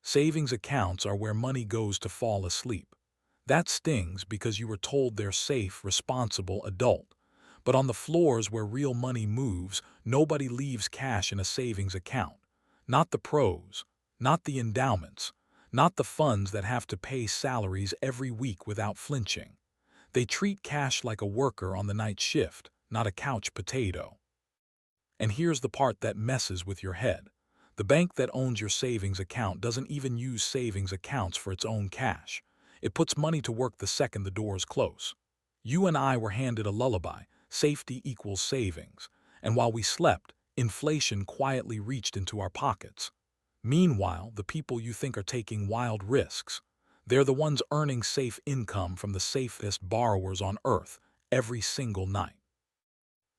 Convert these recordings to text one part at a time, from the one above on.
Savings accounts are where money goes to fall asleep. That stings because you were told they're safe, responsible, adult. But on the floors where real money moves, nobody leaves cash in a savings account. Not the pros, not the endowments, not the funds that have to pay salaries every week without flinching. They treat cash like a worker on the night shift, not a couch potato. And here's the part that messes with your head. The bank that owns your savings account doesn't even use savings accounts for its own cash. It puts money to work the second the doors close. You and I were handed a lullaby, safety equals savings, and while we slept, inflation quietly reached into our pockets. Meanwhile, the people you think are taking wild risks, they're the ones earning safe income from the safest borrowers on earth every single night.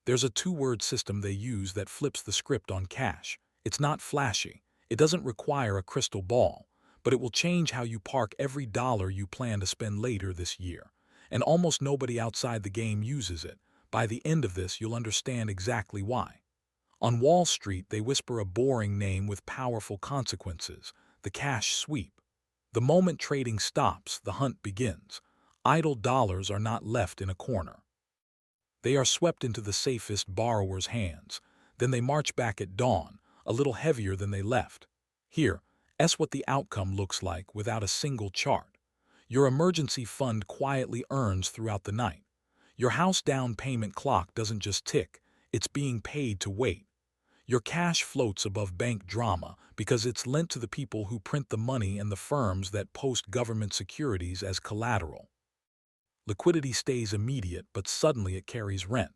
There's a two-word system they use that flips the script on cash. It's not flashy, it doesn't require a crystal ball, but it will change how you park every dollar you plan to spend later this year. And almost nobody outside the game uses it. By the end of this, you'll understand exactly why. On Wall Street, they whisper a boring name with powerful consequences: the cash sweep. The moment trading stops, the hunt begins. Idle dollars are not left in a corner. They are swept into the safest borrower's hands. Then they march back at dawn, a little heavier than they left. Here, S what the outcome looks like without a single chart. Your emergency fund quietly earns throughout the night. Your house down payment clock doesn't just tick, it's being paid to wait. Your cash floats above bank drama because it's lent to the people who print the money and the firms that post government securities as collateral. Liquidity stays immediate, but suddenly it carries rent.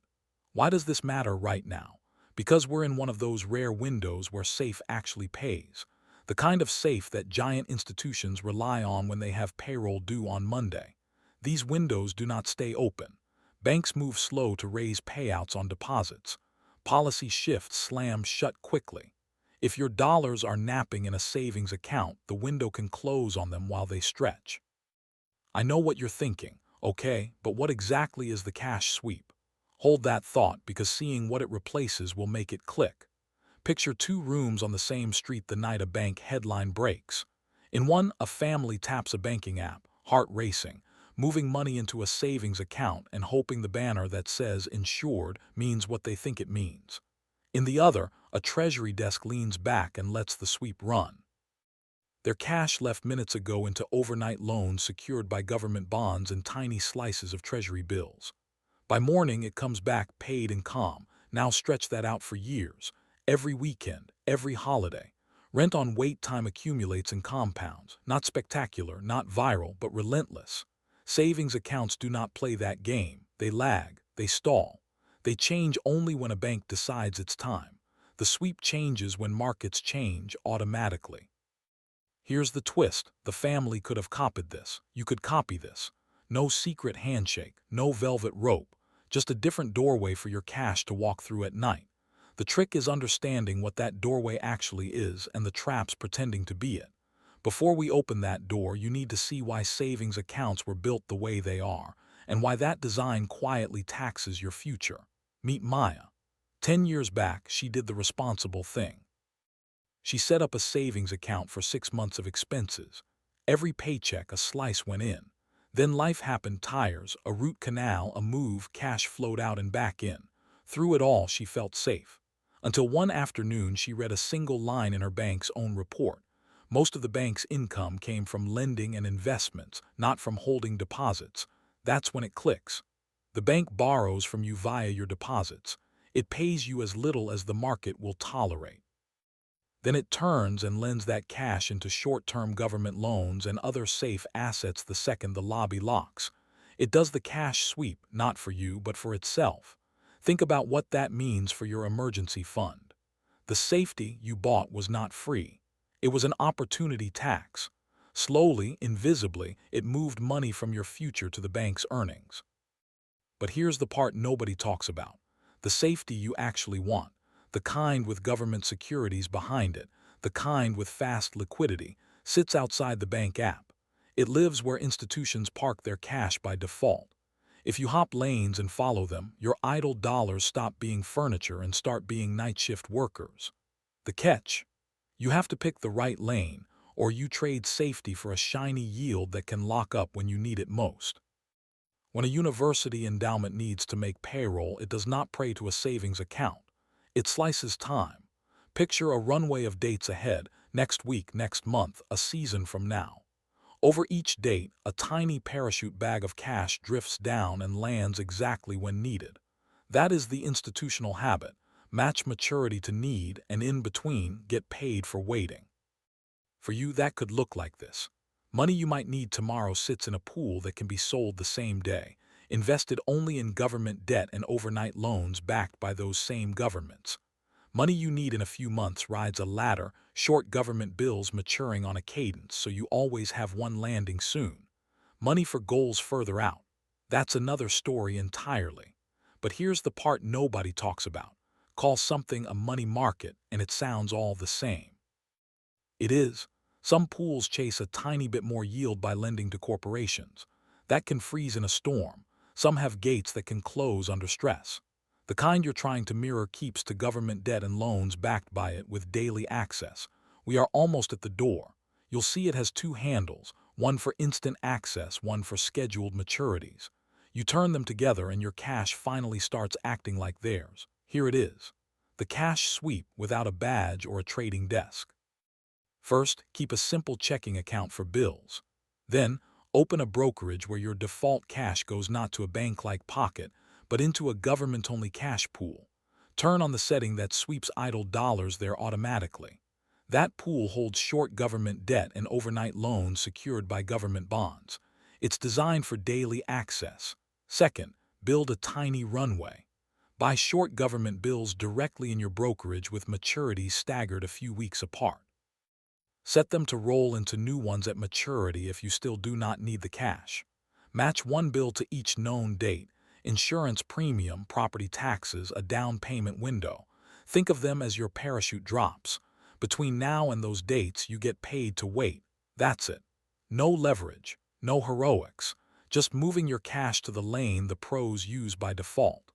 Why does this matter right now? Because we're in one of those rare windows where safe actually pays. The kind of safe that giant institutions rely on when they have payroll due on Monday. These windows do not stay open. Banks move slow to raise payouts on deposits. Policy shifts slam shut quickly. If your dollars are napping in a savings account, the window can close on them while they stretch. I know what you're thinking. Okay, but what exactly is the cash sweep? Hold that thought, because seeing what it replaces will make it click. Picture two rooms on the same street the night a bank headline breaks. In one, a family taps a banking app, heart racing, moving money into a savings account and hoping the banner that says insured means what they think it means. In the other, a treasury desk leans back and lets the sweep run. Their cash left minutes ago into overnight loans secured by government bonds and tiny slices of treasury bills. By morning, it comes back paid and calm. Now stretch that out for years. Every weekend, every holiday. Rent on wait time accumulates and compounds. Not spectacular, not viral, but relentless. Savings accounts do not play that game. They lag, they stall. They change only when a bank decides it's time. The sweep changes when markets change automatically. Here's the twist. The family could have copied this. You could copy this. No secret handshake, no velvet rope, just a different doorway for your cash to walk through at night. The trick is understanding what that doorway actually is and the traps pretending to be it. Before we open that door, you need to see why savings accounts were built the way they are, and why that design quietly taxes your future. Meet Maya. 10 years back, she did the responsible thing. She set up a savings account for 6 months of expenses. Every paycheck, a slice went in. Then life happened: tires, a root canal, a move, cash flowed out and back in. Through it all, she felt safe. Until one afternoon, she read a single line in her bank's own report. Most of the bank's income came from lending and investments, not from holding deposits. That's when it clicks. The bank borrows from you via your deposits. It pays you as little as the market will tolerate. Then it turns and lends that cash into short-term government loans and other safe assets the second the lobby locks. It does the cash sweep, not for you, but for itself. Think about what that means for your emergency fund. The safety you bought was not free. It was an opportunity tax. Slowly, invisibly, it moved money from your future to the bank's earnings. But here's the part nobody talks about. The safety you actually want. The kind with government securities behind it, the kind with fast liquidity, sits outside the bank app. It lives where institutions park their cash by default. If you hop lanes and follow them, your idle dollars stop being furniture and start being night shift workers. The catch: you have to pick the right lane, or you trade safety for a shiny yield that can lock up when you need it most. When a university endowment needs to make payroll, it does not pray to a savings account. It slices time. Picture a runway of dates ahead, next week, next month, a season from now. Over each date, a tiny parachute bag of cash drifts down and lands exactly when needed. That is the institutional habit. Match maturity to need, and in between, get paid for waiting. For you, that could look like this. Money you might need tomorrow sits in a pool that can be sold the same day, invested only in government debt and overnight loans backed by those same governments. Money you need in a few months rides a ladder, short government bills maturing on a cadence so you always have one landing soon. Money for goals further out. That's another story entirely. But here's the part nobody talks about. Call something a money market and it sounds all the same. It is. Some pools chase a tiny bit more yield by lending to corporations. That can freeze in a storm. Some have gates that can close under stress. The kind you're trying to mirror keeps to government debt and loans backed by it with daily access. We are almost at the door. You'll see it has two handles, one for instant access, one for scheduled maturities. You turn them together and your cash finally starts acting like theirs. Here it is. The cash sweep without a badge or a trading desk. First, keep a simple checking account for bills. Then, open a brokerage where your default cash goes not to a bank-like pocket, but into a government-only cash pool. Turn on the setting that sweeps idle dollars there automatically. That pool holds short government debt and overnight loans secured by government bonds. It's designed for daily access. Second, build a tiny runway. Buy short government bills directly in your brokerage with maturities staggered a few weeks apart. Set them to roll into new ones at maturity if you still do not need the cash. Match one bill to each known date, insurance premium, property taxes, a down payment window. Think of them as your parachute drops. Between now and those dates, you get paid to wait. That's it. No leverage, no heroics, just moving your cash to the lane the pros use by default.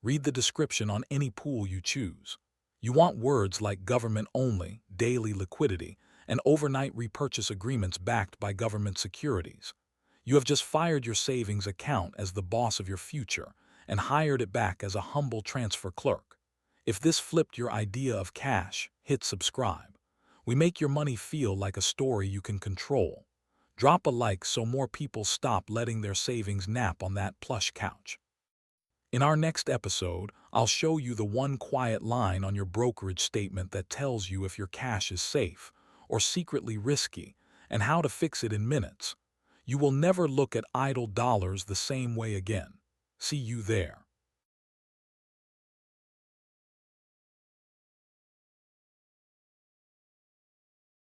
Read the description on any pool you choose. You want words like government only, daily liquidity, and overnight repurchase agreements backed by government securities. You have just fired your savings account as the boss of your future and hired it back as a humble transfer clerk. If this flipped your idea of cash, hit subscribe. We make your money feel like a story you can control. Drop a like so more people stop letting their savings nap on that plush couch. In our next episode, I'll show you the one quiet line on your brokerage statement that tells you if your cash is safe or secretly risky and how to fix it in minutes. You will never look at idle dollars the same way again. See you there.